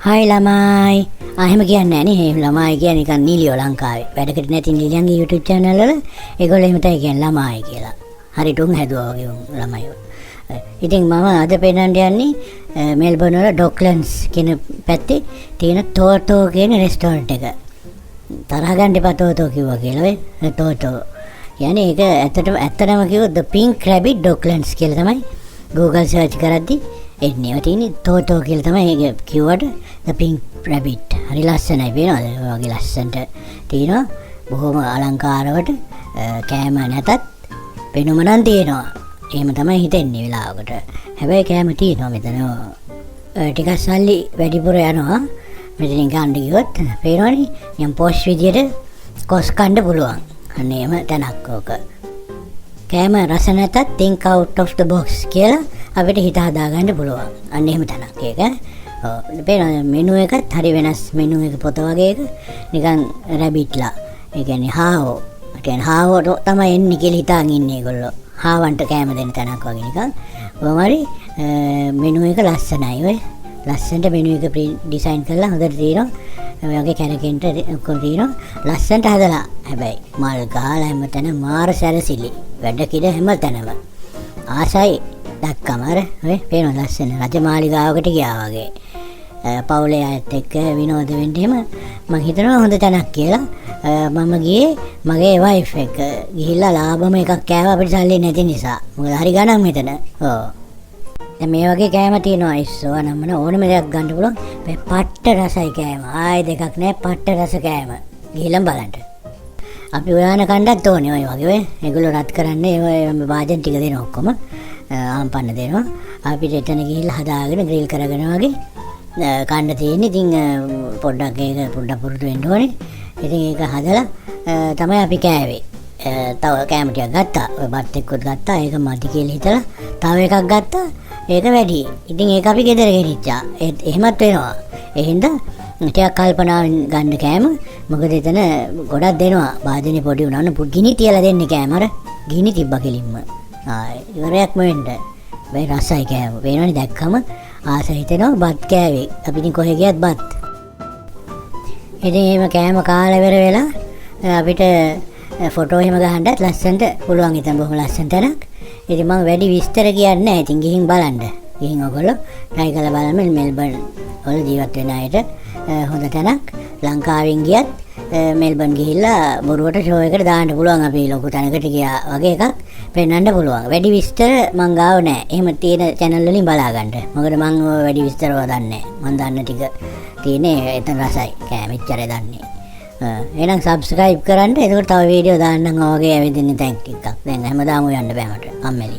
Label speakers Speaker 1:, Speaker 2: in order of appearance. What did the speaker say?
Speaker 1: Hi ළමයි. එහෙම කියන්නේ නැහැ නේ. ළමයි කියන්නේ නිකන් නීලියෝ ලංකාවේ. වැඩකට නැති නීලියන්ගේ YouTube channel වල ඒගොල්ලෝ එහෙම තමයි කියන්නේ ළමයි කියලා. හරි ටුන් හැදුවා වගේ ළමයි. ඉතින් මම අද පෙන්නන්න යන්නේ මෙල්බර්න් වල ඩොක්ලන්ස් කියන පැත්තේ තියෙන ටෝටෝ කියන රෙස්ටෝරන්ට් එක. තරහ ගන්න එපා ටෝටෝ කිව්වා කියලා ඔය. ටෝටෝ. يعني ඒක ඇත්තටම කිව්වොත් The Pink Rabbit Docklands කියලා තමයි Google search කරද්දි එන්නේ. ඔය තියෙන්නේ ටෝටෝ කියලා තමයි ඒක කිව්වට The Pink Rabbit. හරි ලස්සනයි පේනවද? ඔය වගේ ලස්සනට තියෙනවා. බොහොම අලංකාරවට කෑම නැතත් පෙනුම නම් තියෙනවා. එහෙම තමයි හිතෙන්නේ වෙලාවකට. හැබැයි කෑම තියෙනවා මෙතන. ටිකක් සල්ලි වැඩිපුර යනවා. මෙතනින් ගන්න ගියොත් පේනවනේ යම් පොෂ් විදියට කොස් කන්න පුළුවන්. අන්න එහෙම තැනක් ඕක. කෑම රස නැතත් think out of the box කියලා අපිට හිත හදාගන්න පුළුවන්. අන්න එහෙම තැනක් ඒක. ඔව්. පේනවද මෙනු එකත් හරි වෙනස් මෙනු එක පොත වගේ එක. නිකන් රැබිට්ලා. ඒ කියන්නේ හාවෝ. ඒ කියන්නේ හාවෝ තමයි එන්නේ කියලා හිතාගෙන ඉන්නේ ඒගොල්ලෝ. හාවන්ට කෑම දෙන්න තැනක් වගේ නිකන්. කොහොමරි මෙනු එක ලස්සනයි ඔය. ලස්සනට මෙනු එක ඩිසයින් කරලා හොඳට තියෙනවා. ඔය වගේ කැරකෙන්ට ඔක්කොම තියෙනවා. ලස්සනට හදලා. හැබැයි මල් ගහලා හැමතැන මාර සැරසිලි. වැඩ කිඩ හැමතැනම. ආසයි දැක්කම අර ඔය පේනවා ලස්සන රජමාලිගාවකට ගියා වගේ. පවුලේ අයත් එක්ක විනෝද වෙන්න එහෙම මම හිතනවා හොඳ තැනක් කියලා. මම ගියේ මගේ වයිෆ් එක ගිහිල්ලා ලාභම එකක් කෑවා අපිට සල්ලි නැති නිසා. මොකද හරි ගණන් මෙතන. ඔව්. දැන් මේ වගේ කෑම තියෙනවා ඉස්සෝ නම්මන ඕනම දෙයක් ගන්න පුළුවන්. මේ පට්ට රසයි කෑම. ආයෙ දෙකක් නෑ පට්ට රස කෑම. ගිහිල්ලා බලන්න. අපි ඔයාන කණ්ඩත් ඕනේ ඔය වගේ ඔය. ඒගොල්ලෝ රත් කරන්නේ ඔය වාදන් ටික දෙනවා ඔක්කොම. ආම්පන්න දෙනවා. අපිට එතන ගිහිල්ලා හදාගෙන ග්‍රිල් කරගෙන වගේ කන්න තියෙන්නේ. ඉතින් පොඩ්ඩක් ඒක පොඩ්ඩක් පුරුදු වෙන්න ඕනේ. ඉතින් ඒක හදලා තමයි අපි කෑවේ. තව කෑම ටිකක් ගත්තා. ඔය බත් එක්කත් ගත්තා. ඒක මදි කියලා හිතලා තව එකක් ගත්තා. ඒක වැඩි. ඉතින් ඒක අපි ගෙදර ගෙනිච්චා. එහෙමත් වෙනවා. ඒ හින්දා ටිකක් කල්පනාවෙන් ගන්න කෑම. මොකද එතන ගොඩක් දෙනවා. වාදනේ පොඩි වුණාම ගිනි තියලා දෙන්නේ කෑම අර. ගිනි තිබ්බා කෙලින්ම. ඉවරයක්ම වෙන්න. මේ රසයි කෑම. වෙනවනේ දැක්කම ආස හිතෙනවා බත් කෑවේ. අපි ඉතින් කොහෙ ගියත් බත්. ඉතින් එහෙම කෑම කාලා ඉවර වෙලා අපිට ෆොටෝ එහෙම ගහන්නත් ලස්සනට පුළුවන්. ඉතින් බොහොම ලස්සන තැනක්. ඉතින් මම වැඩි විස්තර කියන්නේ නැහැ. ඉතින් ගිහින් බලන්න. ගිහින් ඔයගොල්ලෝ try කරලා බලන්න මෙල්බර්න් වල ජීවත් වෙන අයට හොඳ තැනක්. ලංකාවෙන් ගියත් මෙල්බර්න් ගිහිල්ලා බොරුවට ෂෝ එකට දාන්න පුළුවන්. අපි ලොකු තැනකට ගියා වගේ එකක් පෙන්වන්න පුළුවන්. වැඩි විස්තර මං ගාව නැහැ. එහෙම තියෙන channel වලින් බලා ගන්න. මොකද මං ඔය වැඩි විස්තර දන්නේ නැහැ. මං දන්න ටික තියෙන්නේ එතන රසයි. කෑමෙච්චරේ දන්නේ. එහෙනම් subscribe කරන්න. එතකොට තව වීඩියෝ දාන්නම් ඔය වගේ ඇවිදින්න තැන් ටිකක්. දැන් හැමදාම යන්න බෑ මට. අම්මලි.